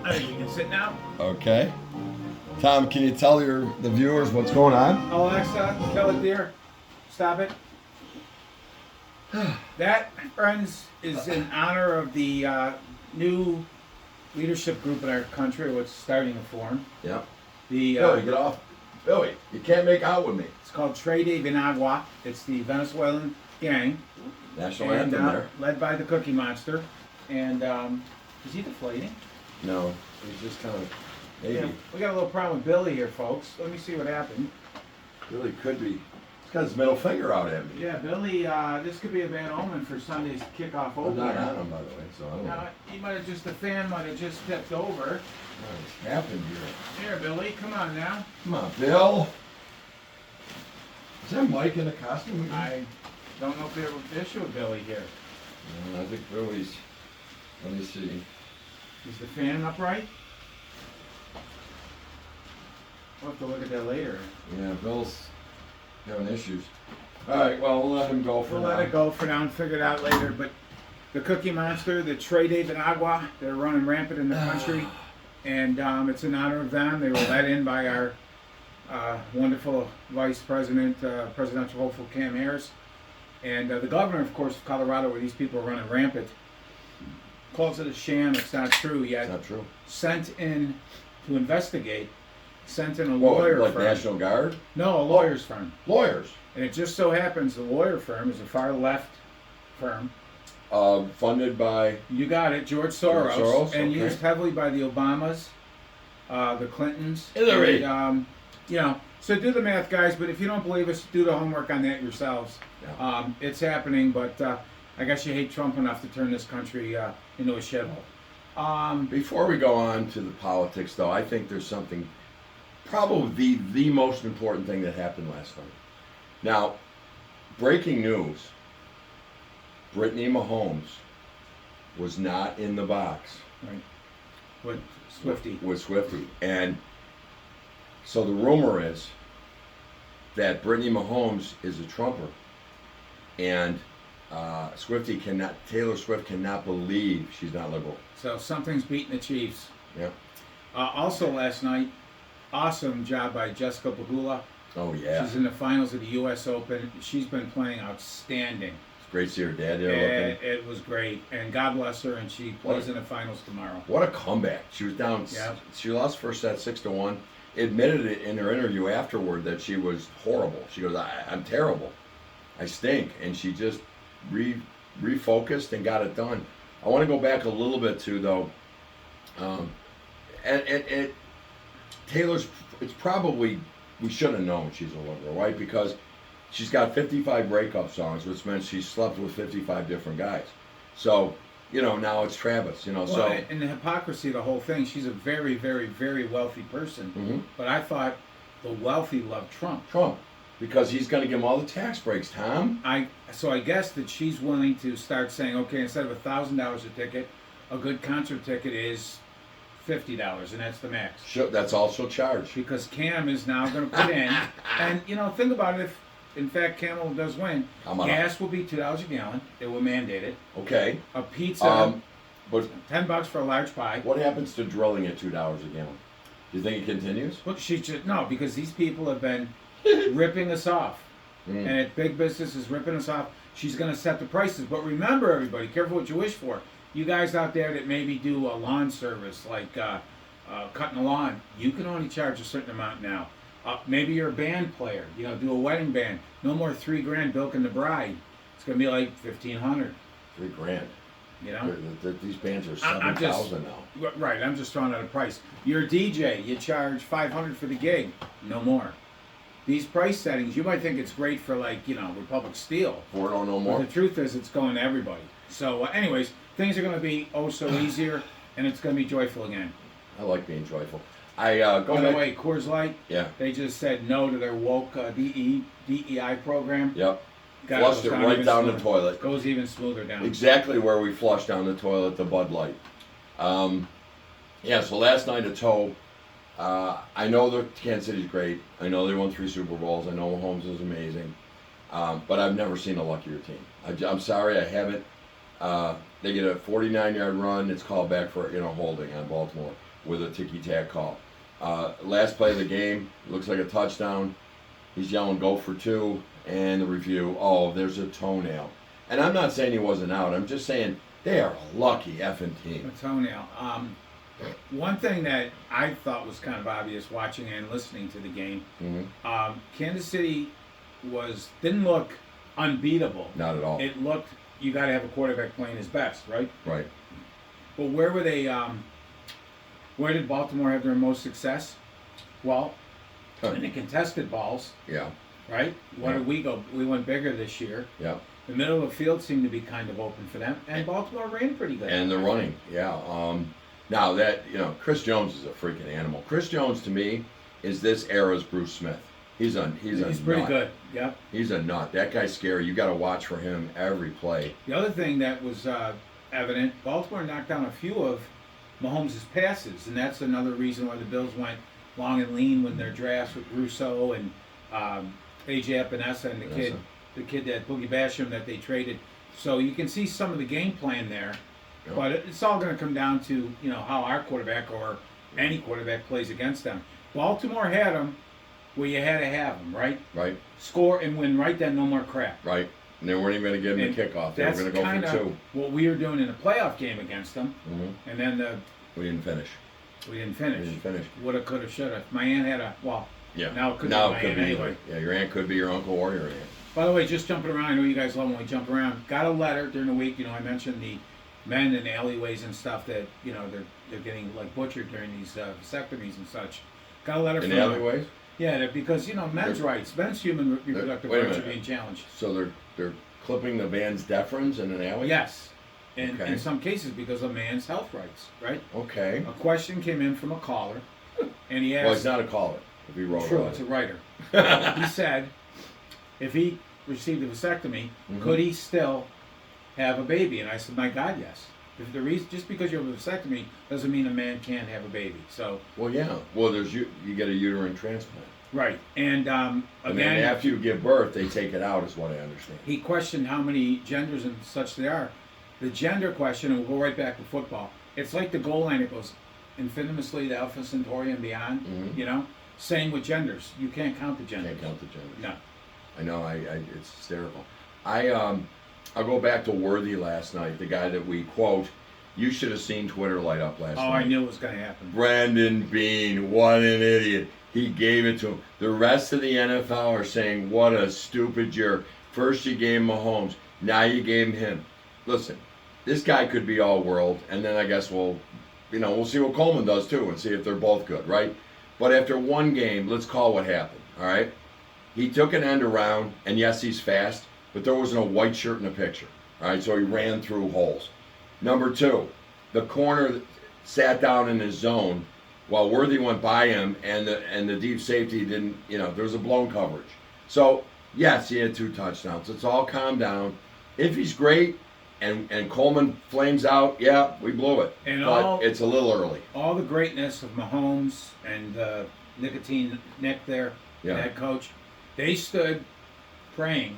I think we can sit now. Okay. Tom, can you tell the viewers what's going on? Alexa, kill it, dear. Stop it. That, friends, is in honor of the new leadership group in our country, which is starting to form. Yep. The Billy, get off. Billy, you can't make out with me. It's called Trade de Venagua. It's the Venezuelan gang. National anthem there. Led by the Cookie Monster. And is he deflating? No, he's just kind of, maybe. Yeah, we got a little problem with Billy here, folks. Let me see what happened. Billy could be. He's got his middle finger out at me. Yeah, Billy, this could be a bad omen for Sunday's kickoff I'm opener. not on him, by the way, so I don't know. He might have just, the fan might have just tipped over. What's happened here? Here, Billy, come on now. Come on, Bill. Is that Mike in a costume again? I don't know if there's an issue with Billy here. I think Billy's, let me see. Is the fan upright? We'll have to look at that later. Yeah, Bill's having issues. All right, well, we'll let him go for We'll now. let it go for now and figure it out later. But the Cookie Monster, the Trade de Venagua, they're running rampant in the country. And it's in honor of them. They were led in by our wonderful Vice President, presidential hopeful Cam Harris. And the governor, of course, of Colorado, where these people are running rampant, calls it a sham. It's not true yet. It's not true. Sent in to investigate. Sent in a What, lawyer like firm. National Guard? No, a lawyer's firm. Lawyers. And it just so happens the lawyer firm is a far left firm. Funded by. You got it, George Soros. Soros, And okay. used heavily by the Obamas, the Clintons. Hillary. And, so do the math, guys, but if you don't believe us, do the homework on that yourselves. Yeah. It's happening, but I guess you hate Trump enough to turn this country into a shithole. Before we go on to the politics, though, I think there's something, probably the most important thing that happened last night. Now, breaking news, Brittany Mahomes was not in the box. Right. With Swifty. With Swifty. And so the rumor is that Brittany Mahomes is a Trumper. And Taylor Swift cannot believe she's not liberal. So something's beating the Chiefs. Yeah. Also last night, awesome job by Jessica Pegula. Oh, yeah. She's in the finals of the U.S. Open. She's been playing outstanding. It's great to see her dad there looking. It was great. And God bless her, and she plays in the finals tomorrow. What a comeback. She was down. Yeah. She lost first set 6-1. Admitted it in her interview afterward that she was horrible. She goes, I'm terrible. I stink. And she just refocused and got it done. I want to go back a little bit too, though. And Taylor's, it's probably, we should have known she's a liberal, right? Because she's got 55 breakup songs, which meant she slept with 55 different guys. So, now it's Travis, so. And the hypocrisy of the whole thing, she's a very, very, very wealthy person. Mm-hmm. But I thought the wealthy love Trump. Because he's going to give them all the tax breaks, Tom. So I guess that she's willing to start saying, okay, instead of $1,000 a ticket, a good concert ticket is $50, and that's the max. That's all she'll charge. Because Cam is now going to put in, and think about it, if in fact Camel does win, gas will be $2 a gallon. They will mandate it. Okay. A pizza, but $10 for a large pie. What happens to drilling at $2 a gallon? Do you think it continues? Look, no, because these people have been ripping us off. And big business is ripping us off. She's going to set the prices. But remember, everybody, careful what you wish for. You guys out there that maybe do a lawn service, like cutting a lawn, you can only charge a certain amount now. Maybe you're a band player, do a wedding band. No more $3,000 bilking the bride. It's going to be like $1,500. $3,000. These bands are $7,000 now. Right, I'm just throwing out a price. You're a DJ, you charge $500 for the gig. No more. These price settings, you might think it's great for Republic Steel. For no more. But the truth is, it's going to everybody. So, anyways, things are going to be oh so easier, and it's going to be joyful again. I like being joyful. Go By the back. way, Coors Light, Yeah. they just said no to their woke DEI program. Yep. God, Flushed it right even down the smoother. toilet. Goes even smoother down. Exactly where we flushed down the toilet the Bud Light. Yeah, so last night at Toe, I know that Kansas City's great. I know they won 3 Super Bowls. I know Mahomes is amazing. But I've never seen a luckier team. I'm sorry, I haven't. They get a 49-yard run. It's called back for holding on Baltimore with a ticky-tack call. Last play of the game, looks like a touchdown. He's yelling, go for 2. And the review, oh, there's a toenail. And I'm not saying he wasn't out. I'm just saying they are a lucky effing team. A toenail. One thing that I thought was kind of obvious watching and listening to the game, Kansas City didn't look unbeatable. Not at all. It looked, you got to have a quarterback playing his best, right? Right. But where were they? Where did Baltimore have their most success? Well, in the contested balls. Yeah. Right? Where Yeah. did we go? We went bigger this year. Yeah. The middle of the field seemed to be kind of open for them, and Baltimore ran pretty good. And they're running. Yeah. Now that Chris Jones is a freaking animal. Chris Jones to me is this era's Bruce Smith. He's pretty good. Yep. He's a nut. That guy's scary. You got to watch for him every play. The other thing that was evident, Baltimore knocked down a few of Mahomes' passes, and that's another reason why the Bills went long and lean when their drafts with Russo and AJ Epinesa and the kid that Boogie Basham that they traded. So you can see some of the game plan there, but it's all going to come down to how our quarterback or any quarterback plays against them. Baltimore had them where you had to have them, right? Right. Score and win right then, no more crap. Right. And they weren't even going to give him the kickoff. They were going to go for 2. That's kind of what we were doing in a playoff game against them, and then we didn't finish. We didn't finish. Woulda, coulda, shoulda. My aunt had Yeah. Now it could be my aunt anyway. Yeah, your aunt could be your uncle or your aunt. By the way, just jumping around, I know you guys love when we jump around. Got a letter during the week. I mentioned the men in the alleyways and stuff that they're getting like butchered during these vasectomies and such. Got a letter in from the alleyways. Yeah, because men's rights, men's human reproductive rights are being challenged. So they're clipping the man's deferens in an alley. Yes. In some cases because of man's health rights, right? Okay. A question came in from a caller, and he asked. Well, he's not a caller. If he wrote True, it's a writer. He said, if he received a vasectomy, could he still have a baby? And I said, my God, yes. If the reason, just because you have a vasectomy doesn't mean a man can't have a baby. So. Well, yeah. Well, you get a uterine transplant. Right, and again, and then after you give birth, they take it out, is what I understand. He questioned how many genders and such there are. The gender question, and we'll go right back to football. It's like the goal line. It goes infinitesimally to Alpha Centauri and beyond. Same with genders. You can't count the genders. Can't count the genders. No. I know. It's hysterical. I'll go back to Worthy last night. The guy that we quote. You should have seen Twitter light up last night. Oh, I knew it was going to happen. Brandon Beane, what an idiot. He gave it to him. The rest of the NFL are saying, what a stupid jerk. First you gave Mahomes, now you gave him. Listen, this guy could be all world, and then I guess we'll see what Coleman does too and see if they're both good, right? But after one game, let's call what happened, all right? He took an end around, and yes, he's fast, but there wasn't a white shirt in the picture, all right? So he ran through holes. Number 2, the corner sat down in his zone while Worthy went by him, and the deep safety didn't, there was a blown coverage. So, yes, he had 2 touchdowns. Let's all calm down. If he's great and Coleman flames out, yeah, we blew it. But it's a little early. All the greatness of Mahomes and Nick there, the head coach, they stood praying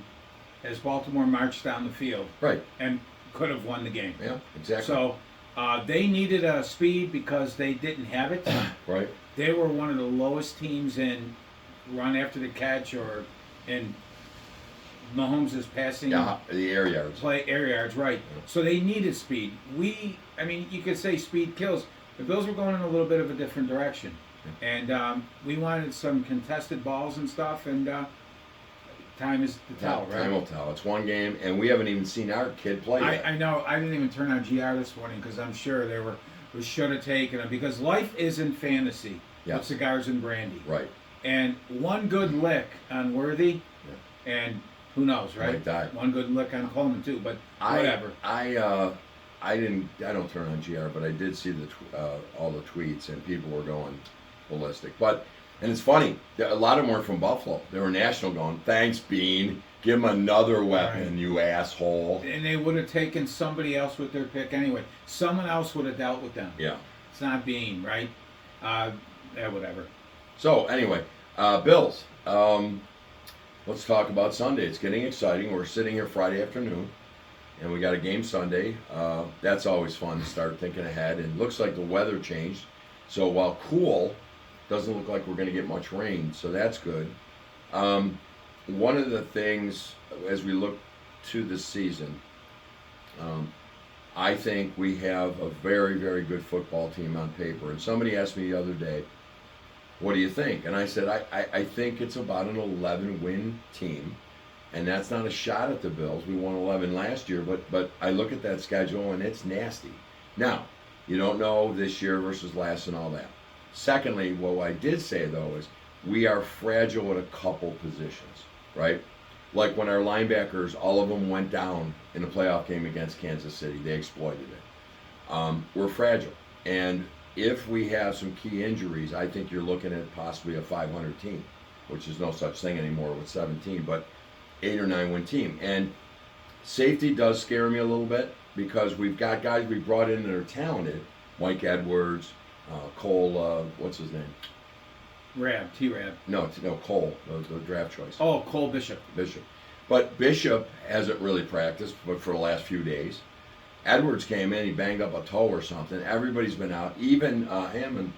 as Baltimore marched down the field. Right. And could have won the game. Yeah, exactly. So, they needed speed because they didn't have it. Right. They were one of the lowest teams in run after the catch or in Mahomes' passing. Yeah, the air yards. Air yards, right. Yeah. So they needed speed. You could say speed kills. The Bills were going in a little bit of a different direction. Yeah. And we wanted some contested balls and stuff, and time is the tell, right? Time will tell. It's one game, and we haven't even seen our kid play yet. I know. I didn't even turn on GR this morning because I'm sure there was should have taken them because life isn't fantasy with cigars and brandy. Right. And one good lick on Worthy, and Who knows, right? Might die. One good lick on Coleman too, but whatever. I don't turn on GR, but I did see all the tweets, and people were going ballistic. And it's funny, a lot of them were from Buffalo. They were national going, thanks, Bean. Give him another weapon, right. You asshole. And they would have taken somebody else with their pick anyway. Someone else would have dealt with them. Yeah. It's not Bean, right? Whatever. So, anyway, Bills. Let's talk about Sunday. It's getting exciting. We're sitting here Friday afternoon, and we got a game Sunday. That's always fun to start thinking ahead. And it looks like the weather changed. So while cool, doesn't look like we're going to get much rain. So that's good. One of the things, as we look to the season, I think we have a very, very good football team on paper. And somebody asked me the other day, what do you think? And I said, I think it's about an 11-win team. And that's not a shot at the Bills. We won 11 last year, but I look at that schedule and it's nasty. Now, you don't know this year versus last and all that. Secondly, what I did say, though, is we are fragile at a couple positions, right? Like when our linebackers, all of them went down in a playoff game against Kansas City. They exploited it. We're fragile. And if we have some key injuries, I think you're looking at possibly a 500 team, which is no such thing anymore with 17, but 8 or 9 win team. And safety does scare me a little bit because we've got guys we brought in that are talented. Mike Edwards, Cole, what's his name? T-Rab. No, Cole, the draft choice. Oh, Cole Bishop. But Bishop hasn't really practiced but for the last few days. Edwards came in, he banged up a toe or something. Everybody's been out. Even Hamlin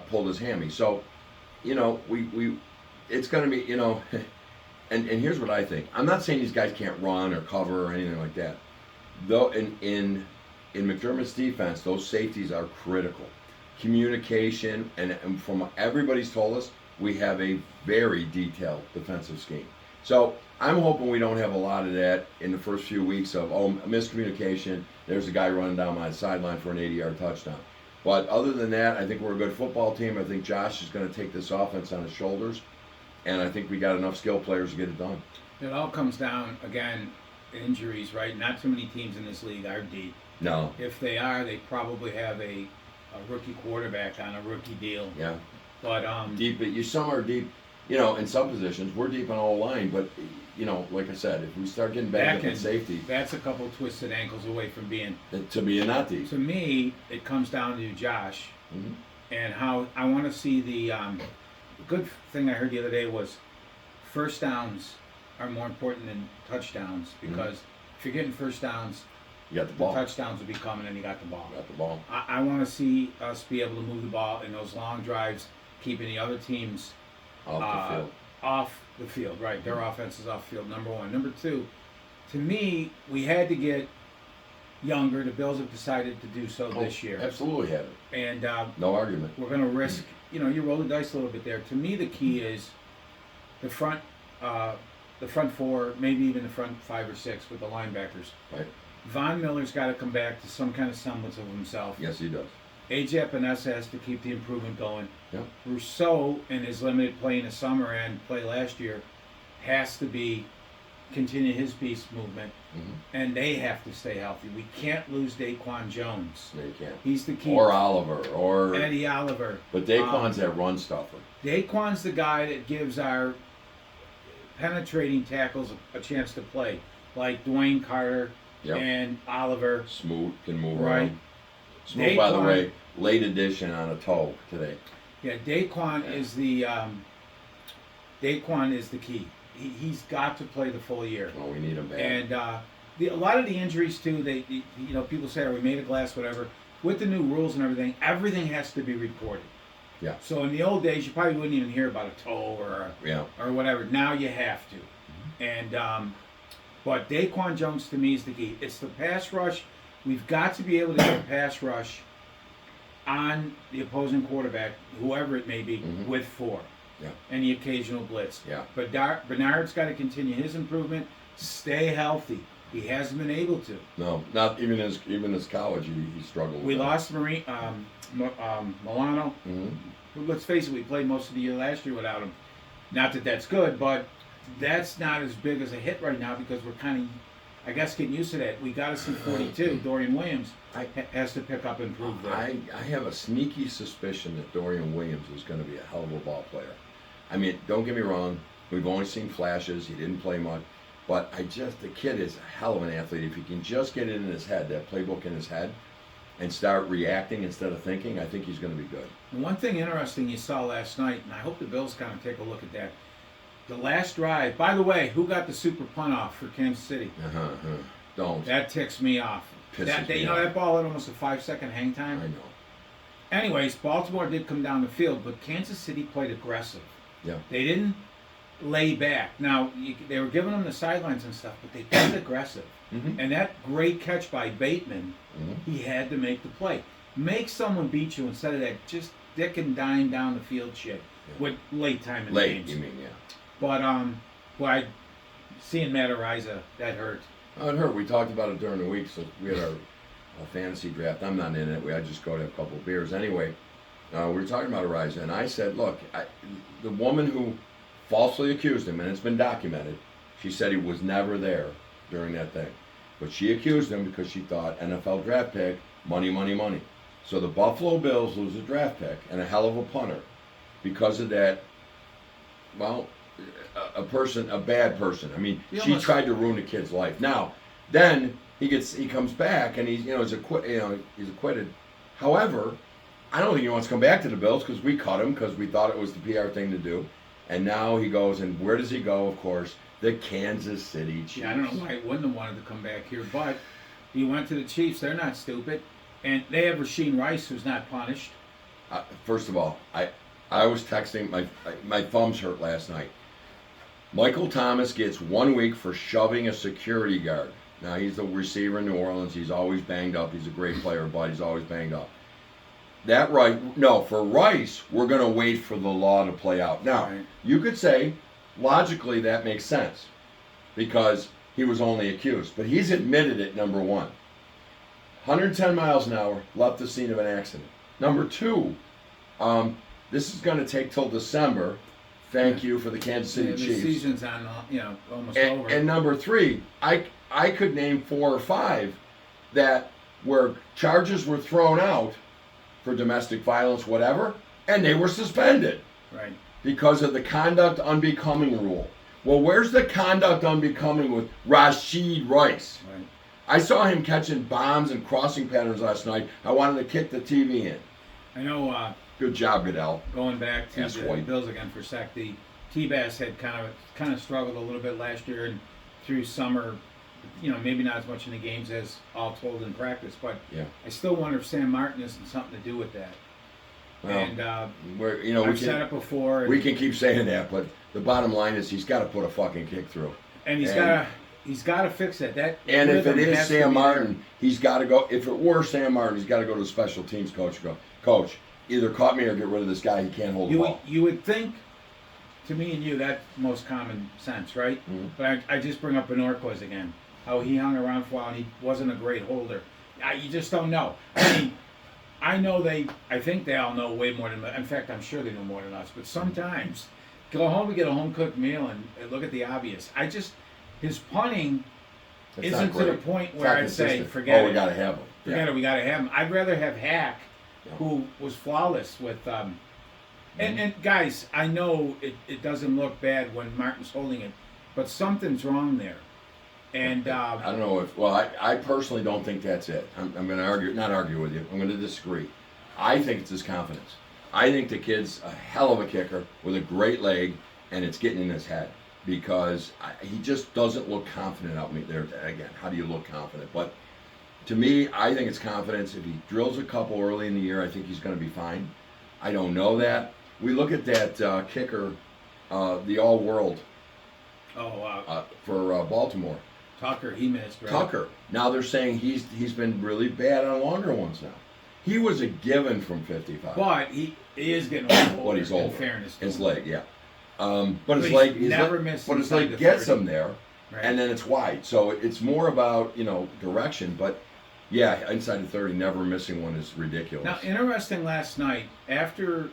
pulled his hammy. So, we it's going to be, and here's what I think. I'm not saying these guys can't run or cover or anything like that. Though in McDermott's defense, those safeties are critical. Communication, and from everybody's told us, we have a very detailed defensive scheme. So I'm hoping we don't have a lot of that in the first few weeks of, miscommunication, there's a guy running down my sideline for an 80-yard touchdown. But other than that, I think we're a good football team. I think Josh is going to take this offense on his shoulders, and I think we got enough skill players to get it done. It all comes down, again, injuries, right? Not too many teams in this league are deep. No. If they are, they probably have a rookie quarterback on a rookie deal. Yeah. But deep, but some are deep. In some positions we're deep on all line, but like I said, if we start getting back up in safety, that's a couple twisted ankles away from being not deep. To me, it comes down to Josh, and how I want to see the good thing I heard the other day was first downs are more important than touchdowns because if you're getting first downs, you got the ball. The touchdowns will be coming, and you got the ball. I want to see us be able to move the ball in those long drives, keeping the other teams off the field. Right, their offense is off the field. Number one. Number two, to me, we had to get younger. The Bills have decided to do so this year. Absolutely have it. And no argument. We're going to risk. You roll the dice a little bit there. To me, the key is the front four, maybe even the front 5 or 6 with the linebackers. Right. Von Miller's got to come back to some kind of semblance of himself. Yes, he does. A.J. Epinesa has to keep the improvement going. Yep. Rousseau, in his limited play in the summer and play last year, has to continue his beast movement, and they have to stay healthy. We can't lose Daquan Jones. No, you can't. He's the key. Or Oliver. Or Eddie Oliver. But Daquan's that run stuffer. Daquan's the guy that gives our penetrating tackles a chance to play, like Dwayne Carter. Yep. And Oliver. Smoot can move right. around. Smoot, by the way, late addition on a toe today. Yeah, Daquan is the key. He's got to play the full year. Oh, we need him back. And a lot of the injuries too. People say, "Are we made of glass?" Whatever. With the new rules and everything has to be reported. Yeah. So in the old days, you probably wouldn't even hear about a toe or whatever. Now you have to. And but Daquan Jones to me is the key. It's the pass rush. We've got to be able to get a pass rush on the opposing quarterback, whoever it may be, with 4. Yeah. And the occasional blitz. Yeah. But Bernard's got to continue his improvement, stay healthy. He hasn't been able to. No, not even his college. He struggled. We lost Milano. Let's face it, we played most of the year last year without him. Not that that's good, but that's not as big as a hit right now because we're kind of, I guess, getting used to that. We got to see 42. Dorian Williams has to pick up and prove that. I have a sneaky suspicion that Dorian Williams is going to be a hell of a ball player. I mean, don't get me wrong. We've only seen flashes. He didn't play much. But the kid is a hell of an athlete. If he can just get it in his head, that playbook in his head, and start reacting instead of thinking, I think he's going to be good. And one thing interesting you saw last night, and I hope the Bills kind of take a look at that. The last drive, by the way, who got the super punt off for Kansas City? Don't. That ticks me off. Pisses me you know, off. that ball had almost a 5-second hang time. I know. Anyways, Baltimore did come down the field, but Kansas City played aggressive. Yeah. They didn't lay back. Now, they were giving them the sidelines and stuff, but they played aggressive. Mm-hmm. And that great catch by Bateman, Mm-hmm. he had to make the play. Make someone beat you instead of that just dick and dime down the field shit with late time in the Late, games. you mean, yeah. But seeing Matt Ariza, that hurt. Oh, it hurt. We talked about it during the week, so we had our fantasy draft. I'm not in it. I just go to have a couple of beers. Anyway, we were talking about Ariza, and I said, look, the woman who falsely accused him, and it's been documented, she said he was never there during that thing. But she accused him because she thought NFL draft pick, money, money, money. So the Buffalo Bills lose a draft pick and a hell of a punter because of that. Well, a bad person. I mean, she tried to ruin the kid's life. Now, then he comes back and he's acquitted. However, I don't think he wants to come back to the Bills because we cut him because we thought it was the PR thing to do. And now he goes, and where does he go? Of course, the Kansas City Chiefs. Yeah, I don't know why he wouldn't have wanted to come back here, but he went to the Chiefs. They're not stupid. And they have Rasheed Rice, who's not punished. First of all, I was texting, my thumbs hurt last night. Michael Thomas gets 1 week for shoving a security guard. Now, he's the receiver in New Orleans. He's always banged up. He's a great player, but he's always banged up. For Rice, we're going to wait for the law to play out. Now, you could say, logically, that makes sense because he was only accused. But he's admitted it, number one. 110 miles an hour, left the scene of an accident. Number two, this is going to take till December. Thank you for the Kansas City Chiefs. The season's on, almost over. And number three, I could name 4 or 5 that where charges were thrown out for domestic violence, whatever, and they were suspended. Right. Because of the conduct unbecoming rule. Well, where's the conduct unbecoming with Rasheed Rice? Right. I saw him catching bombs and crossing patterns last night. I wanted to kick the TV in. I know. Good job, Goodell. Going back to Yes, the White. Bills again for a sec, the T-Bass had kind of struggled a little bit last year and through summer. Maybe not as much in the games as all told in practice, but Yeah. I still wonder if Sam Martin has something to do with that. Well, And I've said it before. We can keep saying that, but the bottom line is he's got to put a fucking kick through. And he's got to fix it. And if it rhythm is has to Sam be Martin, he's got to go. If it were Sam Martin, he's got to go to the special teams coach and go, Coach, either cut me or get rid of this guy. He can't hold the ball. You would think, to me and you, that's most common sense, right? Mm-hmm. But I just bring up Benorquez again. How he hung around for a while and he wasn't a great holder. You just don't know. I mean, I think they all know way more than us. In fact, I'm sure they know more than us. But sometimes, go home and get a home-cooked meal and look at the obvious. His punting That's isn't not to the great. point It's where not I'd say, consistent. forget it. We got to have him. Forget it, we got to have him. I'd rather have Hack, Yeah. who was flawless with... And guys, I know it doesn't look bad when Martin's holding it, but something's wrong there. And I don't know if. Well, I personally don't think that's it. I'm going to not argue with you. I'm going to disagree. I think it's his confidence. I think the kid's a hell of a kicker with a great leg, and it's getting in his head because he just doesn't look confident out there. Again, how do you look confident? But to me, I think it's confidence. If he drills a couple early in the year, I think he's going to be fine. I don't know that. We look at that kicker, the all-world for Baltimore. Tucker, he missed, right? Tucker. Now they're saying he's been really bad on longer ones now. He was a given from 55. But he is getting older. But he's older. In fairness to his him. leg, yeah. But his he's leg, never missed but his inside leg the gets 30. him there, Right. and then it's wide. So it's more about direction. But yeah, inside the 30, never missing one is ridiculous. Now, interesting last night, after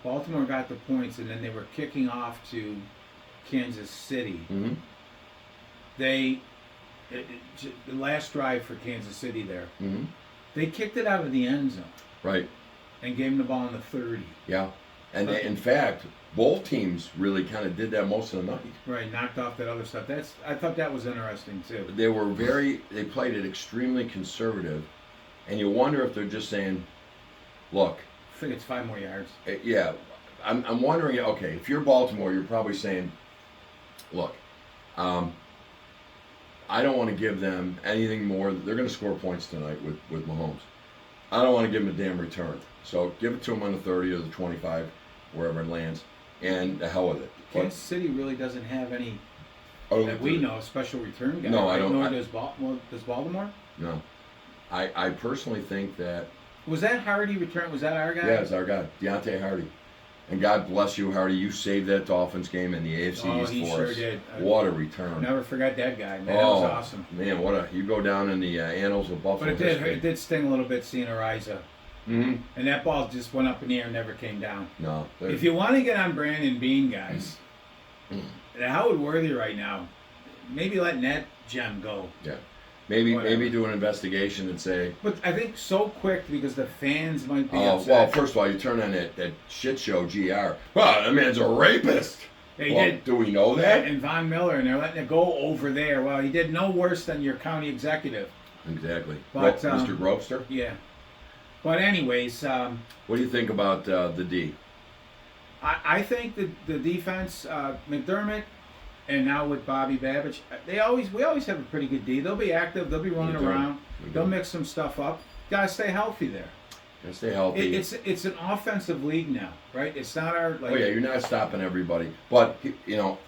Baltimore got the points, and then they were kicking off to Kansas City. Mm-hmm. The last drive for Kansas City there, Mm-hmm. they kicked it out of the end zone Right. and gave them the ball in the 30. Yeah. And in fact, both teams really kind of did that most of the night. Right, knocked off that other stuff. I thought that was interesting too. They played it extremely conservative, and you wonder if they're just saying, look, I think it's 5 more yards. yeah, I'm wondering, okay, if you're Baltimore, you're probably saying, look, I don't want to give them anything more. They're going to score points tonight with Mahomes. I don't want to give them a damn return. So give it to them on the 30 or the 25, wherever it lands, and the hell with it. Kansas City really doesn't have any, that we know, a special return guy. No, right? I don't. Nor does Baltimore? No. I personally think that... Was that Hardy return? Was that our guy? Yeah, it's our guy, Deontay Hardy. And God bless you, Hardy. You saved that Dolphins game in the AFC East he for sure us. did. What a return. Never forgot that guy, man. That was awesome. Man, you go down in the annals of Buffalo But it did sting a little bit seeing Ariza. Mm-hmm. And that ball just went up in the air and never came down. No. If you want to get on Brandon Bean, guys, Howard Worthy right now, maybe letting that gem go. Yeah. Maybe do an investigation and say... But I think so quick because the fans might be upset. Well, first of all, you turn on that shit show, GR. Well, that man's a rapist. They did. Do we know that? And Von Miller, and they're letting it go over there. Well, he did no worse than your county executive. Exactly. But, Mr. Gropster? Yeah. But anyways... what do you think about the D? I think the defense, McDermott, and now with Bobby Babich, we always have a pretty good D. They'll be active. They'll be running around. They'll mix some stuff up. Gotta stay healthy there. Gotta stay healthy. It's an offensive league now, right? It's not our like. Oh yeah, you're not stopping everybody. But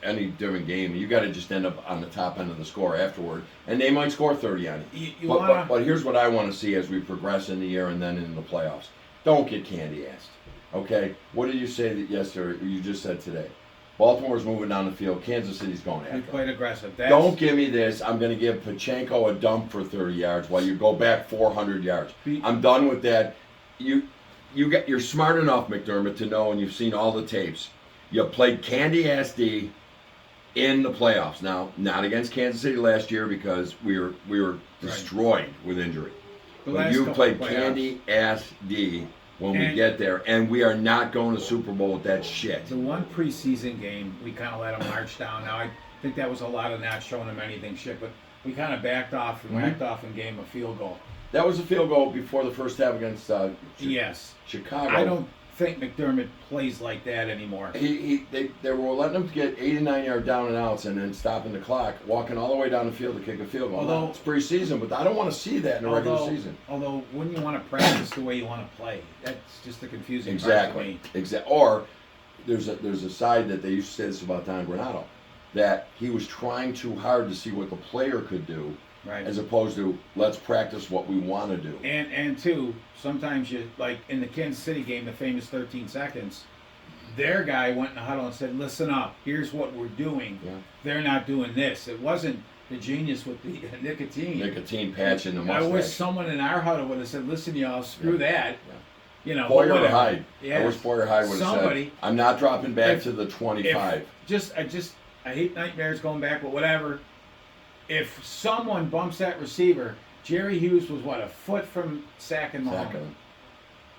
any different game, you got to just end up on the top end of the score afterward, and they might score 30 on you. But here's what I want to see as we progress in the year and then in the playoffs. Don't get candy-assed. Okay, what did you say yesterday? You just said today. Baltimore's moving down the field. Kansas City's going after. We played aggressive. Don't give me this. I'm going to give Pachenko a dump for 30 yards while you go back 400 yards. I'm done with that. You're smart enough, McDermott, to know, and you've seen all the tapes. You played candy-ass D in the playoffs. Now, not against Kansas City last year because we were destroyed with injury. But you played candy-ass D when we get there, and we are not going to Super Bowl with that shit. The one preseason game, we kind of let them march down. Now, I think that was a lot of not showing them anything shit, but we kind of backed off and whacked off and gave them a field goal. That was a field goal before the first half against Chicago. I don't think McDermott plays like that anymore. They were letting him get 8 and 9 yard down and outs and then stopping the clock, walking all the way down the field to kick a field goal. Although it's preseason, but I don't want to see that in the regular season. Although, wouldn't you want to practice the way you want to play? That's just the confusing part to me. Exactly. Or there's a side that they used to say this about Don Granato, that he was trying too hard to see what the player could do. Right. As opposed to let's practice what we want to do. And two, sometimes you like in the Kansas City game, the famous 13 seconds, their guy went in the huddle and said, "Listen up, here's what we're doing." Yeah. They're not doing this. It wasn't the genius with the nicotine patch in the mustache. I wish someone in our huddle would have said, "Listen, y'all, screw that." Yeah. Boyer Hyde. Yes. I wish Boyer Hyde would have said, "I'm not dropping back to the 25." I hate nightmares going back, but whatever. If someone bumps that receiver, Jerry Hughes was a foot from sacking Mahomes.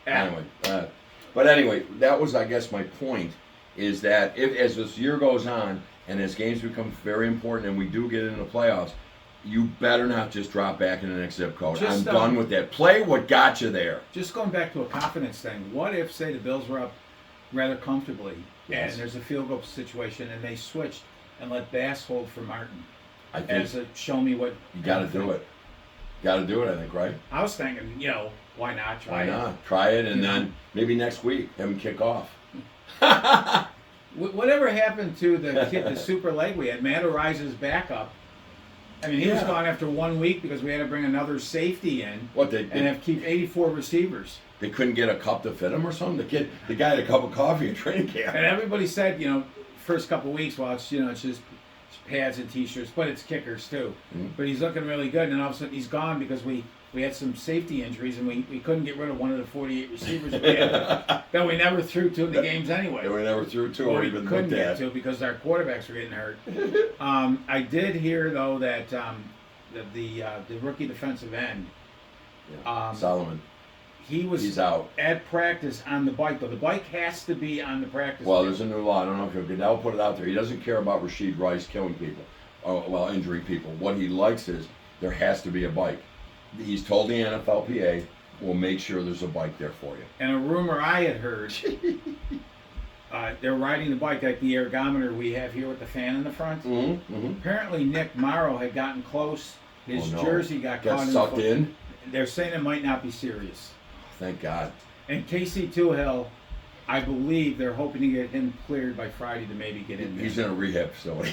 Anyway, that was, I guess, my point, is that as this year goes on and as games become very important and we do get into the playoffs, you better not just drop back in the next zip code. I'm done with that. Play what got you there. Just going back to a confidence thing. What if, say, the Bills were up rather comfortably and there's a field goal situation and they switched and let Bass hold for Martin? I think show me what you got to do it. Got to do it, I think, right? I was thinking, why not try it? Why not try it, and then maybe next week have him kick off. Whatever happened to the kid, the super leg we had, Matt Ariza's backup? I mean, he was gone after 1 week because we had to bring another safety in. And have to keep 84 receivers. They couldn't get a cup to fit him or something. The guy had a cup of coffee in training camp. And everybody said, first couple of weeks, well, it's just pads and t-shirts, but it's kickers too. Mm-hmm. But he's looking really good, and all of a sudden he's gone because we had some safety injuries, and we couldn't get rid of one of the 48 receivers we had that we never threw to in the games anyway. That we never threw to Or or we even couldn't looked get at. to because our quarterbacks were getting hurt. I did hear though that the rookie defensive end, Solomon, he's out. at practice on the bike though. The bike has to be on the practice. Well, field. there's a new law. I don't know if Goodell put it out there. He doesn't care about Rashid Rice killing people, injuring people. What he likes is there has to be a bike. He's told the NFLPA, we'll make sure there's a bike there for you. And a rumor I had heard, they're riding the bike like the ergometer we have here with the fan in the front. Mm-hmm, mm-hmm. Apparently Nick Morrow had gotten close. His jersey got caught sucked in. They're saying it might not be serious. Thank God. And Casey Toohill, I believe they're hoping to get him cleared by Friday to maybe get in there. He's in a rehab facility.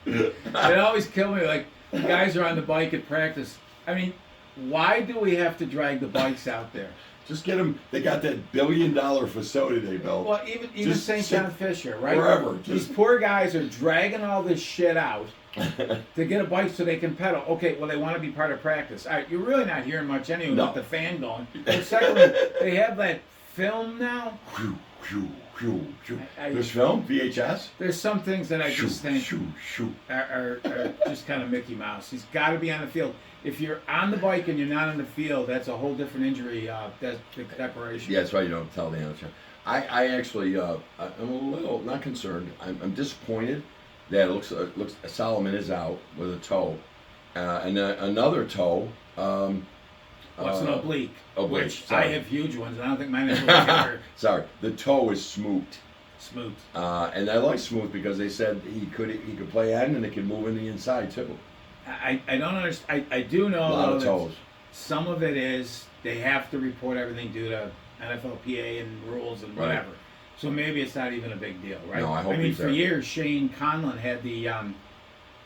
It always killed me, like, the guys are on the bike at practice. I mean, why do we have to drag the bikes out there? Just get them. They got that $1 billion facility they built. Well, even Just St. sit John Fisher, right? wherever, These just- poor guys are dragging all this shit out to get a bike so they can pedal. Okay, well, they want to be part of practice. All right, you're really not hearing much anyway No. with the fan going. And secondly, they have that film now. Whew, whew, whew, whew. I- There's film? VHS? There's some things that I just think Shoo, shoo. are just kind of Mickey Mouse. He's got to be on the field. If you're on the bike and you're not on the field, that's a whole different injury declaration. Yeah, that's why you don't tell the answer. I actually, I'm a little, not concerned. I'm disappointed that it looks Solomon is out with a toe. And another toe. What's an oblique? Oblique, Which sorry. I have huge ones, and I don't think mine ever Sorry, the toe is smoothed. smooth. And I like smooth because they said he could play end and it could move in the inside too. I don't understand. I do know A lot of though, toes. that some of it is they have to report everything due to NFLPA and rules and Right. whatever. So maybe it's not even a big deal, right? No, I hope mean, he's for there. years Shane Conlon had the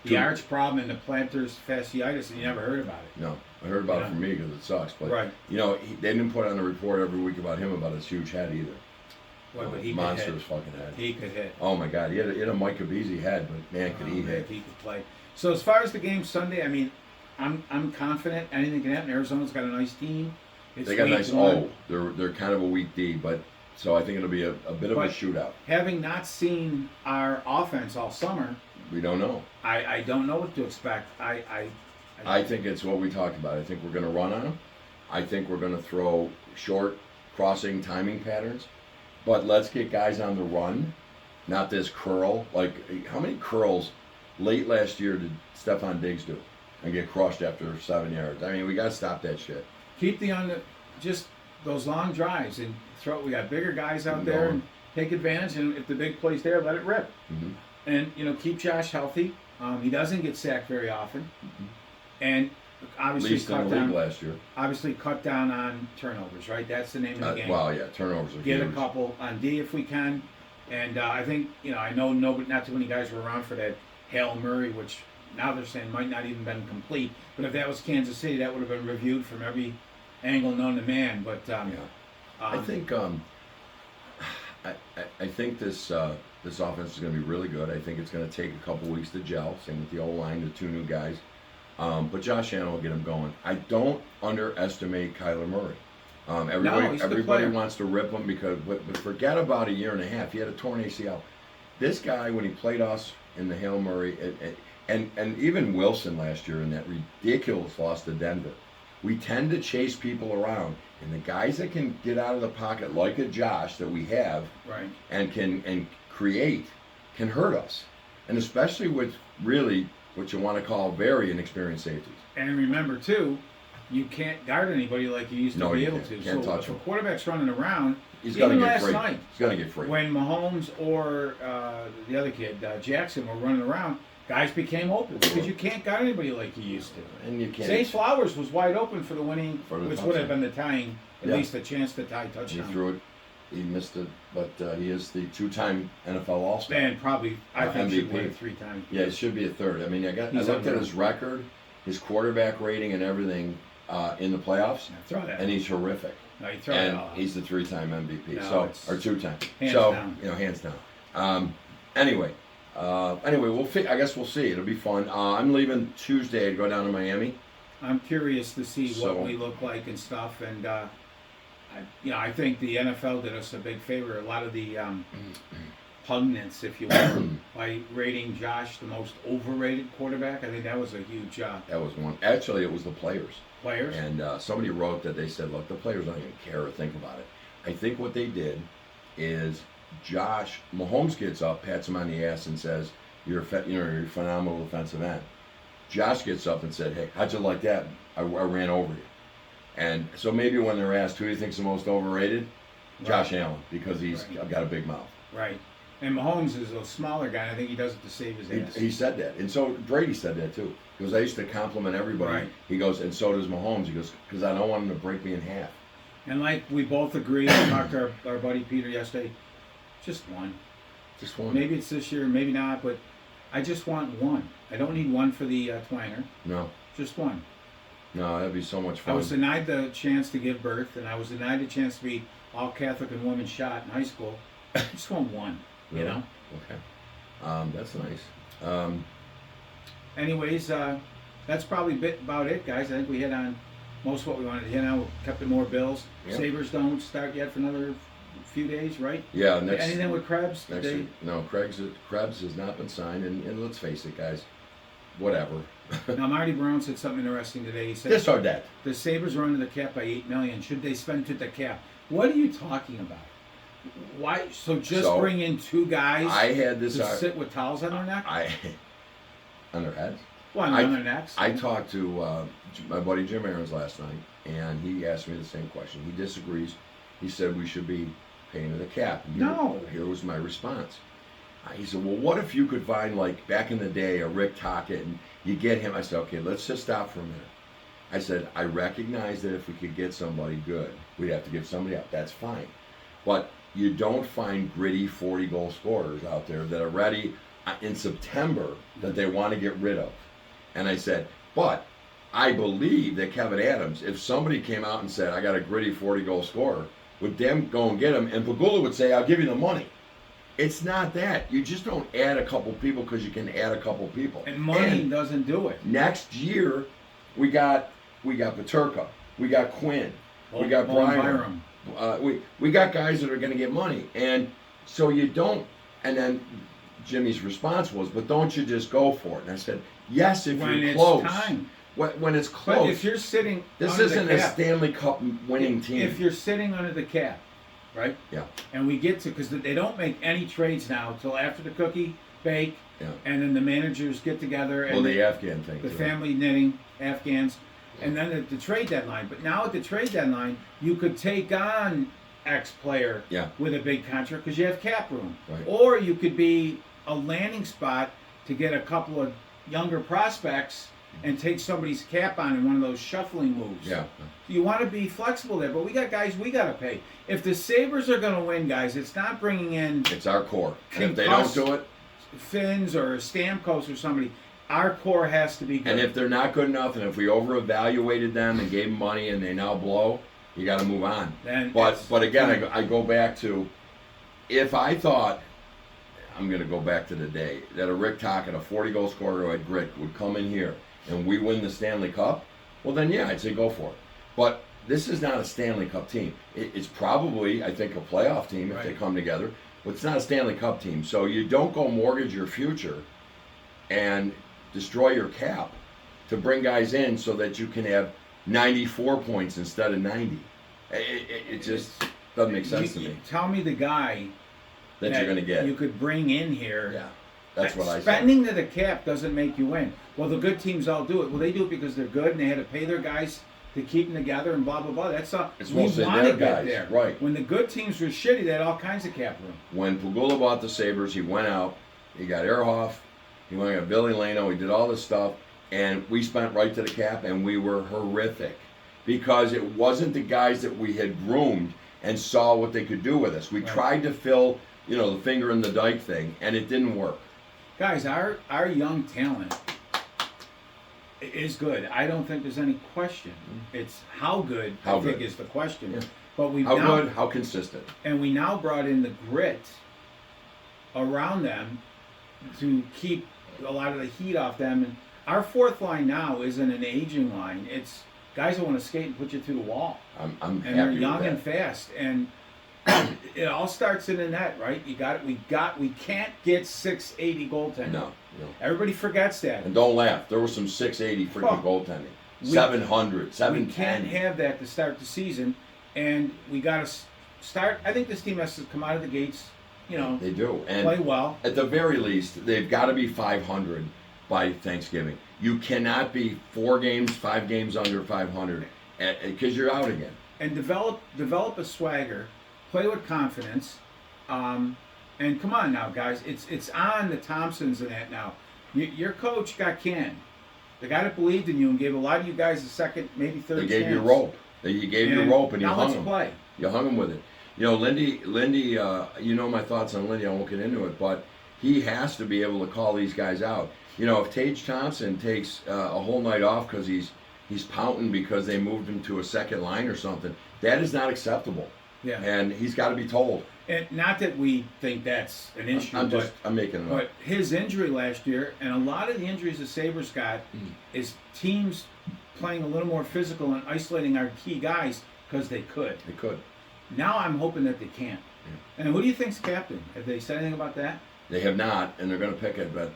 Two- arch problem and the plantar fasciitis, and you never heard about it. No, I heard about Yeah. it from me because it sucks. But Right. they didn't put on a report every week about him about his huge head either. Boy, but he Monstrous could hit. fucking head. He could hit. Oh my God, he had a Micah Beasley head, but man, could he Man, hit? he could play. So as far as the game Sunday, I mean, I'm confident anything can happen. Arizona's got a nice team. It's They got a week nice one. They're kind of a weak D, but so I think it'll be a bit of a But- shootout. Having not seen our offense all summer, We don't know. I don't know what to expect. I think it's what we talked about. I think we're going to run on them. I think we're going to throw short crossing timing patterns, but let's get guys on the run, not this curl. Like how many curls late last year did Stephon Diggs do and get crushed after 7 yards? I mean, we got to stop that shit. keep just those long drives and throw. We got bigger guys out there Going. and take advantage. And if the big play's there, let it rip. Mm-hmm. And keep Josh healthy. He doesn't get sacked very often, and obviously Least in the league last year. Obviously, cut down on turnovers. Right, that's the name of the game. Well, yeah, turnovers are Get huge. a couple on D if we can, and I think I know not too many guys were around for that Hail Murray, which now they're saying might not even been complete. But if that was Kansas City, that would have been reviewed from every angle known to man. But I think I think this offense is going to be really good. I think it's going to take a couple weeks to gel. Same with the O-line, the two new guys. But Josh Allen will get them going. I don't underestimate Kyler Murray. he's a good Everybody player. wants to rip him but forget about a year and a half. He had a torn ACL. This guy, when he played us in the Hail Murray, and even Wilson last year in that ridiculous loss to Denver, we tend to chase people around. And the guys that can get out of the pocket, like a Josh that we have, right. and can create, can hurt us. And especially with really what you want to call very inexperienced safeties. And remember too, you can't guard anybody like you used to No, be you able can't. to. Can't So touch if a him. quarterback's running around, He's going to even get last free. night, He's going to get free. when Mahomes or the other kid Jackson were running around, guys became open because you can't guard anybody like you used to. And you can't. Zay Flowers was wide open for the winning, For the which would have touchdown. been the tying, at Yeah. least a chance to tie He touchdown. threw it. He missed it, but he is the two-time NFL All-Star. And probably, I think, should MVP. win it 3 times. Yeah, it should be a third. I mean, I He's looked at under. his record, his quarterback rating, and everything in the playoffs, Now, throw that. and he's horrific. No, you throw it And all out. he's the 3-time MVP, No, so it's or 2-time. hands So down. hands down. Anyway, Anyway, I guess we'll see. It'll be fun. I'm leaving Tuesday to go down to Miami. I'm curious to see So- what we look like and stuff, and I think the NFL did us a big favor. A lot of the pundits, if you will, by rating Josh the most overrated quarterback. I think that was a huge That was one. Actually, it was the players. players. And somebody wrote that they said, look, the players don't even care or think about it. I think what they did is Mahomes gets up, pats him on the ass, and says, you're a phenomenal defensive end. Josh gets up and said, hey, how'd you like that? I ran over you. And so maybe when they're asked, who do you think's the most overrated? Josh Allen, because he's got a big mouth. Right. And Mahomes is a smaller guy, and I think he does it to save his ass. He said that. And so Brady said that too. He goes, I used to compliment everybody. Right. He goes, and so does Mahomes. He goes, because I don't want him to break me in half. And like we both agreed, we talked to our buddy Peter yesterday, just one. Just one. Maybe it's this year, maybe not, but I just want one. I don't need one for the twanger. No. Just one. No, that'd be so much fun. I was denied the chance to give birth, and I was denied the chance to be all Catholic and women shot in high school. I just want one, Really? you know? Okay. That's nice. Anyways, that's probably about it, guys. I think we hit on most of what we wanted to hit on. We kept it more Bills. Yeah. Sabres don't start yet for another few days, right? Yeah, Anything with Krebs? next week. No, Krebs has not been signed, and let's face it, guys, whatever. Now, Marty Brown said something interesting today. He said This or that. the Sabres are under the cap by $8 million. Should they spend to the cap? What are you talking about? Why? So bring in two guys I had this. to sit with towels on their neck? On their heads. Well, on their necks. I talked to my buddy Jim Aarons last night, and he asked me the same question. He disagrees. He said we should be paying to the cap. Here was my response. He said, well, what if you could find, like, back in the day, a Rick Tocchet, and you get him? I said, okay, let's just stop for a minute. I said, I recognize that if we could get somebody good, we'd have to give somebody up. That's fine. But you don't find gritty 40-goal scorers out there that are ready in September that they want to get rid of. And I said, but I believe that Kevin Adams, if somebody came out and said, I got a gritty 40-goal scorer, would them go and get him, and Pagula would say, I'll give you the money. It's not that. You just don't add a couple people because you can add a couple people. And money doesn't do it. Next year, we got Paterka, we got Quinn, we got Byram. We got guys that are going to get money, and so you don't. And then Jimmy's response was, "But don't you just go for it?" And I said, "Yes, if you're close. Time. When it's close. But if you're sitting, this under isn't the a cap, Stanley Cup winning team. If you're sitting under the cap, right? Yeah. And we get to, because they don't make any trades now until after the cookie bake, Yeah. and then the managers get together and the Afghan thing. the too. family knitting Afghans, and then at the trade deadline. But now at the trade deadline, you could take on X player with a big contract because you have cap room, Right. or you could be a landing spot to get a couple of younger prospects and take somebody's cap on in one of those shuffling moves. Yeah. You want to be flexible there, but we got guys we got to pay. If the Sabres are going to win, guys, it's not bringing in It's our core. And if they don't do it, Finns or Stamkos or somebody. Our core has to be good. and if they're not good enough, and if we over-evaluated them and gave them money and they now blow, you got to move on. Then But again, I go back to, if I thought, I'm going to go back to the day, that a Rick Tocchet, a 40-goal scorer who had grit, would come in here and we win the Stanley Cup, well then yeah, I'd say go for it. But this is not a Stanley Cup team. It's probably, I think, a playoff team if they come together, but it's not a Stanley Cup team. So you don't go mortgage your future and destroy your cap to bring guys in so that you can have 94 points instead of 90. It just doesn't make sense to me. Tell me the guy that you're going to get. You could bring in here. Yeah, that's what I said. Spending to the cap doesn't make you win. Well, the good teams all do it. Well, they do it because they're good and they had to pay their guys to keep them together and blah, blah, blah. That's all. It's we mostly want their to get guys, there. right. When the good teams were shitty, they had all kinds of cap room. When Pagula bought the Sabres, he went out, he got Ehrhoff, he went and got Billy Lano, he did all this stuff, and we spent right to the cap, and we were horrific. Because it wasn't the guys that we had groomed and saw what they could do with us. We tried to fill, the finger in the dike thing, and it didn't work. Guys, our young talent is good. I don't think there's any question. It's how good, I think, is the question. Yeah. But How good, how consistent. And we now brought in the grit around them to keep a lot of the heat off them. And our fourth line now isn't an aging line. It's guys that want to skate and put you through the wall. I'm And happy they're with young that. and fast. And it all starts in the net, right? We can't get 680 goaltending. No. Everybody forgets that. And don't laugh. There was some 680 freaking goaltending. 700, We 710. can't have that to start the season, and we got to start. I think this team has to come out of the gates, They do. And play well. at the very least, they've got to be 500 by Thanksgiving. You cannot be 5 games under 500, because you're out again. And develop a swagger, play with confidence, and come on now, guys. It's on the Thompsons and that now. Your coach got canned. The guy that believed in you and gave a lot of you guys a second, maybe third They gave chance. you rope. You gave you rope and you now hung let's them. play. You hung him with it. Lindy, you know my thoughts on Lindy. I won't get into it, but he has to be able to call these guys out. If Tage Thompson takes a whole night off because he's pouting because they moved him to a second line or something, that is not acceptable. Yeah. And he's got to be told. And not that we think that's an issue, I'm making it up. but his injury last year, and a lot of the injuries the Sabres got, is teams playing a little more physical and isolating our key guys because they could. They could. Now I'm hoping that they can't. Yeah. And who do you think's captain? Have they said anything about that? They have not, and they're going to pick it. But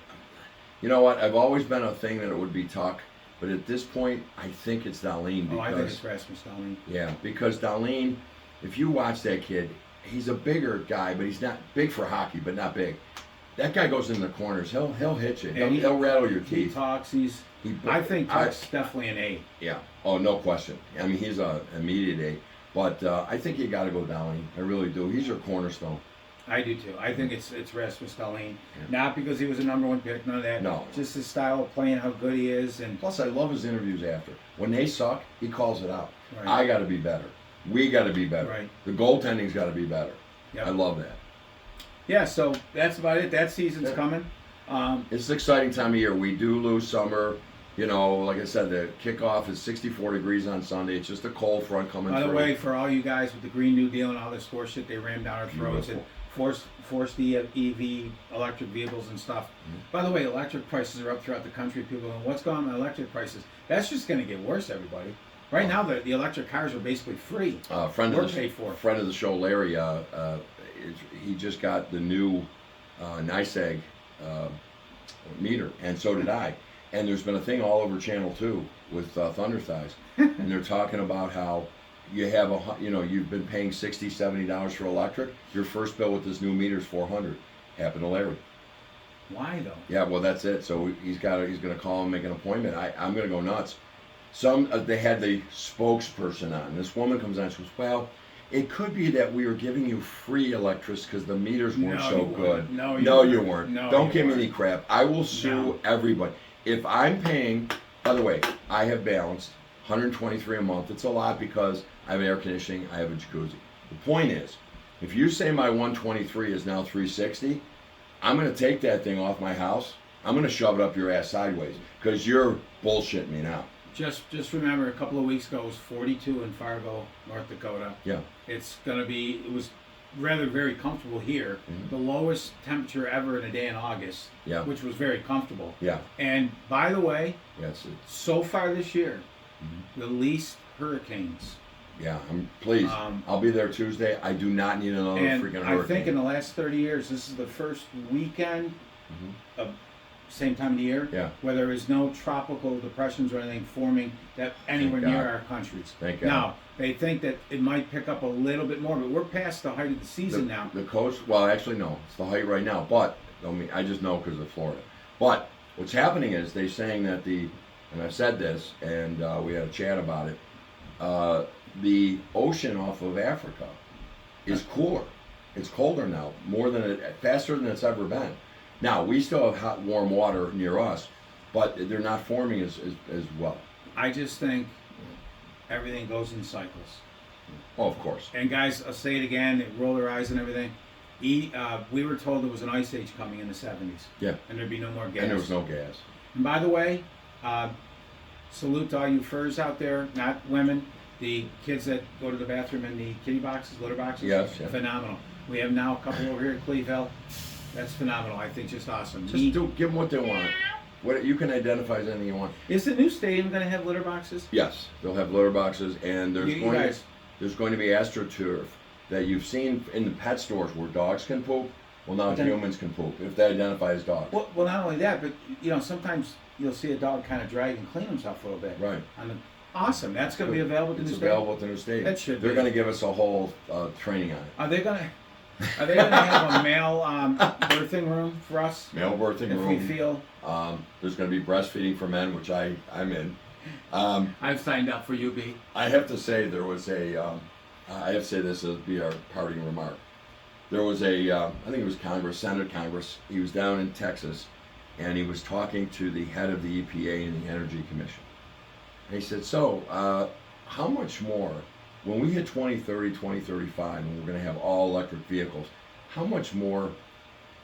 you know what? I've always been a thing that it would be Tuck, but at this point, I think it's Darlene. I think it's Rasmus Dahlin. Yeah, because Darlene, if you watch that kid, he's a bigger guy, but he's not big for hockey, but not big. That guy goes in the corners. He'll hit you. He'll rattle your He teeth. talks. I think Tuck's definitely an A. Yeah. Oh, no question. I mean, he's an immediate A. But I think you got to go Darlene. I really do. He's your cornerstone. I do too. I think it's Rasmus Dahlin. Yeah. Not because he was a number one pick, none of that. No. Just his style of playing, how good he is, and Plus, I love his interviews after. When they suck, he calls it out. Right. I got to be better. We got to be better. Right. The goaltending's got to be better. Yep. I love that. Yeah, so that's about it. That season's coming. It's an exciting time of year. We do lose summer. Like I said, the kickoff is 64 degrees on Sunday. It's just a cold front coming By through. the way, for all you guys with the Green New Deal and all this horse shit they rammed down our throats and forced the EV electric vehicles and stuff. By the way, electric prices are up throughout the country. People going, what's going on with electric prices? That's just going to get worse, everybody. Right now, the electric cars are basically free. Friend paid for. of the show, Larry, he just got the new NYSEG meter, and so did I. And there's been a thing all over Channel 2 with Thunder Thighs, and they're talking about how you have you've been paying $60, $70 for electric. Your first bill with this new meter is $400. Happened to Larry. Why though? Yeah, well that's it. So he's going to call and make an appointment. I'm going to go nuts. They had the spokesperson on. This woman comes on. She goes, "Well, it could be that we were giving you free electricity because the meters weren't so good." No, you weren't. No, Don't you give me weren't. any crap. I will sue everybody. If I'm paying, by the way, I have balanced $123 a month. It's a lot because I have air conditioning. I have a jacuzzi. The point is, if you say my 123 is now 360, I'm going to take that thing off my house. I'm going to shove it up your ass sideways because you're bullshitting me now. Just remember, a couple of weeks ago it was 42 in Fargo, North Dakota. Yeah. It was rather very comfortable here. The lowest temperature ever in a day in August. Yeah. Which was very comfortable. Yeah. And by the way, Yes. so far this year, the least hurricanes. Yeah. Please. I'll be there Tuesday. I do not need another And freaking I hurricane. think in the last 30 years, this is the first weekend of same time of the year where there is no tropical depressions or anything forming that anywhere Thank near God. our countries. Thank God. Now, they think that it might pick up a little bit more, but we're past the height of the season now. The coast, well, actually, no. It's the height right now. But, I just know because of Florida. But what's happening is they're saying that and I've said this, and we had a chat about it, the ocean off of Africa is cooler. It's colder now, faster than it's ever been. Now, we still have hot, warm water near us, but they're not forming as well. I just think everything goes in cycles. Oh, of course. And guys, I'll say it again, they roll their eyes and everything. We were told there was an ice age coming in the 70s. Yeah. And there'd be no more gas. And there was no gas. And by the way, salute to all you furs out there, not women, the kids that go to the bathroom in the kitty boxes, litter boxes. Yes. Yeah. Phenomenal. We have now a couple over here at Cleve Hill. That's phenomenal. I think just awesome. Just give them what they want. What you can identify as anything you want. Is the new stadium going to have litter boxes? Yes, they'll have litter boxes, and there's going to be AstroTurf that you've seen in the pet stores where dogs can poop. Well, now humans can poop if they identify as dogs. Well, not only that, but sometimes you'll see a dog kind of drag and clean himself a little bit. Right. Awesome. That's going to be available to the It's stadium. available to the stadium. That should. They're going to give us a whole training on it. Are they going to have a male birthing room for us? Male birthing room. If we feel. There's going to be breastfeeding for men, which I'm in. I've signed up for UB. I have to say there was I have to say this as be our parting remark. There was I think it was Senate Congress. He was down in Texas, and he was talking to the head of the EPA and the Energy Commission. And he said, so how much more, when we hit 2030, 2035, and we're going to have all electric vehicles, how much more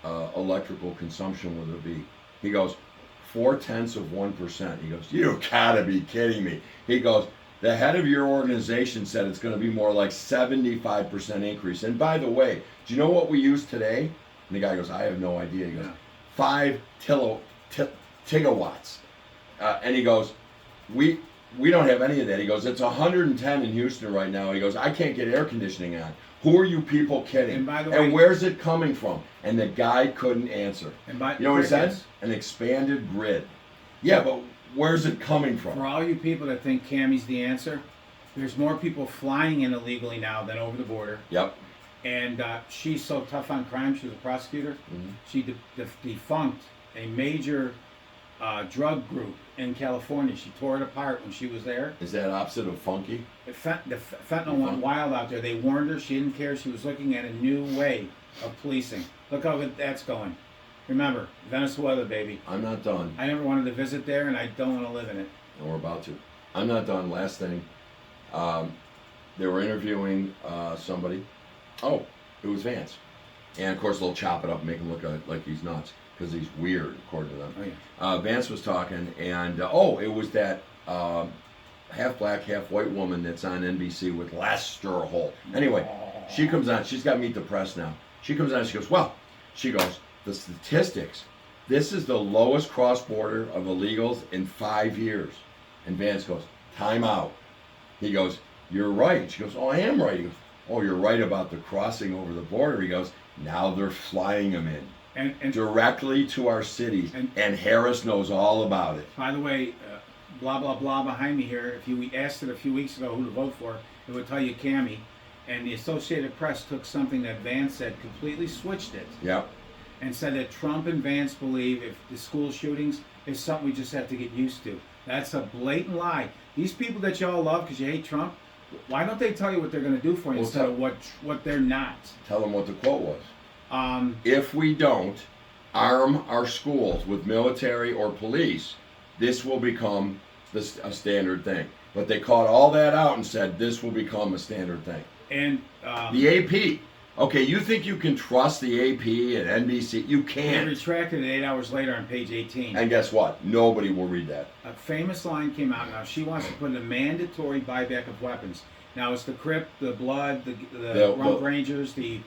electrical consumption will there be? He goes, 0.4%. He goes, you gotta be kidding me. He goes, the head of your organization said it's going to be more like 75% increase. And by the way, do you know what we use today? And the guy goes, I have no idea. He goes, 5 gigawatts. And he goes, we don't have any of that. He goes, it's 110 in Houston right now. He goes, I can't get air conditioning on. Who are you people kidding? And by the way, where's it coming from? And the guy couldn't answer. You know what he said? An expanded grid. Yeah, but where's it coming from? For all you people that think Cammie's the answer, there's more people flying in illegally now than over the border. Yep. And she's so tough on crime. She was a prosecutor. Mm-hmm. She defunct a major drug group in California. She tore it apart when she was there. Is that opposite of funky? The fentanyl went wild out there. They warned her. She didn't care. She was looking at a new way of policing. Look how good that's going. Remember, Venezuela, baby. I'm not done. I never wanted to visit there, and I don't want to live in it. And we're about to. I'm not done. Last thing. They were interviewing somebody. Oh, it was Vance. And, of course, they'll chop it up and make him look like he's nuts because he's weird, according to them. Oh, yeah. Vance was talking, and, it was that half-black, half-white woman that's on NBC with Lester Holt. Anyway, she comes on. She's got Meet the Press now. She comes on. She goes, the statistics, this is the lowest cross-border of illegals in 5 years. And Vance goes, time out. He goes, you're right. She goes, oh, I am right. He goes, oh, you're right about the crossing over the border. He goes, now they're flying them in. And directly to our cities. And Harris knows all about it. By the way, blah, blah, blah behind me here, if you asked it a few weeks ago who to vote for, it would tell you Cammie. And the Associated Press took something that Vance said, completely switched it. Yep. And said that Trump and Vance believe if the school shootings is something we just have to get used to. That's a blatant lie. These people that y'all love because you hate Trump, why don't they tell you what they're going to do for you instead of what they're not? Tell them what the quote was. If we don't arm our schools with military or police, this will become a standard thing. But they caught all that out and said this will become a standard thing. And the AP. Okay, you think you can trust the AP and NBC? You can't. They retracted it 8 hours later on page 18. And guess what? Nobody will read that. A famous line came out now. She wants to put in a mandatory buyback of weapons. Now it's the Crip, the Blood, the Rump Rangers, the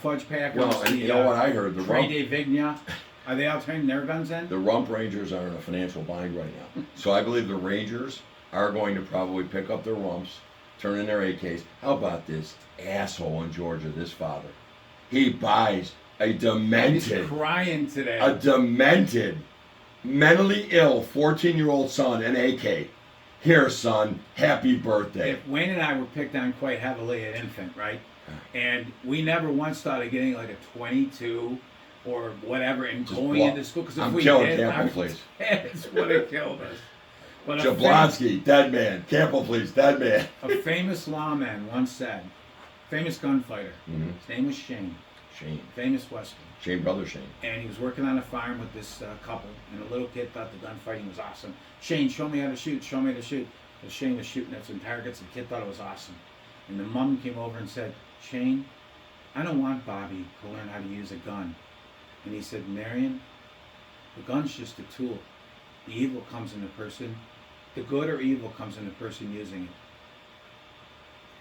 Fudge Packers. Well, and you know what I heard? The Trey de Vigna. Are they out turning their guns in? The Rump Rangers are in a financial bind right now. So I believe the Rangers are going to probably pick up their rumps, turn in their AKs. How about this asshole in Georgia, this father? He buys a demented... He's crying today. A demented, mentally ill 14-year-old son an AK. Here, son, happy birthday. If Wayne and I were picked on quite heavily at infant, right? And we never once thought of getting like a 22 or whatever and just going into school. Because if we did, that's what it killed us. But Jablonski, dead man. Campbell, please, dead man. A famous lawman once said, famous gunfighter, his name was Shane. Shane. Famous Western. Shane, brother Shane. And he was working on a farm with this couple, and a little kid thought the gunfighting was awesome. Shane, show me how to shoot, show me how to shoot. So Shane was shooting at some targets, and the kid thought it was awesome. And the mom came over and said, Shane, I don't want Bobby to learn how to use a gun. And he said, Marion, the gun's just a tool. The evil comes in the person. The good or evil comes in the person using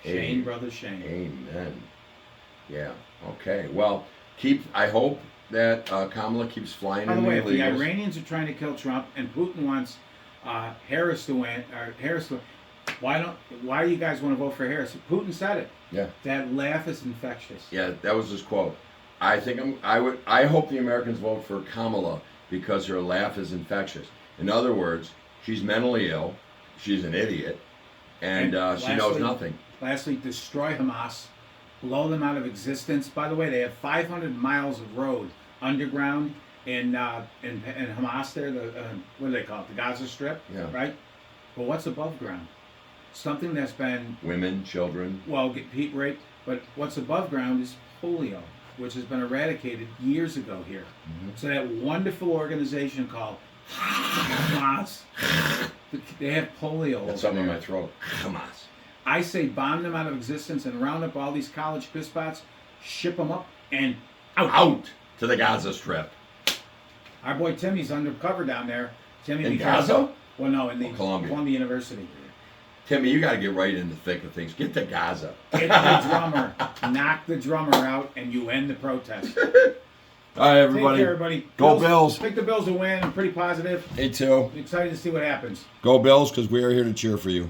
it. Shane, brother Shane. Amen. Yeah. Okay. Well, I hope that Kamala keeps flying By the in way, if the illegals. Iranians are trying to kill Trump and Putin wants Harris to win, why do you guys want to vote for Harris? Putin said it. Yeah. That laugh is infectious. Yeah, that was his quote. I hope the Americans vote for Kamala because her laugh is infectious. In other words, she's mentally ill, she's an idiot, and she knows nothing. Lastly, destroy Hamas, blow them out of existence. By the way, they have 500 miles of road underground in Hamas. There, what do they call it? The Gaza Strip. Yeah. Right. But what's above ground? Something that's been Women, children. get raped. But what's above ground is polio, which has been eradicated years ago here. Mm-hmm. So that wonderful organization called Hamas, they have polio. That's over something in there. my throat. Hamas. I say bomb them out of existence and round up all these college piss pots, ship them up, and Out to the Gaza Strip. Our boy Timmy's undercover down there. Timmy In because- Gaza? Well, no, in the Columbia. University. Timmy, you got to get right in the thick of things. Get to Gaza. Get the drummer, knock the drummer out, and you end the protest. All right, everybody. Take care, everybody. Go Bills. Pick the Bills to win. I'm pretty positive. Me too. Excited to see what happens. Go Bills, because we are here to cheer for you.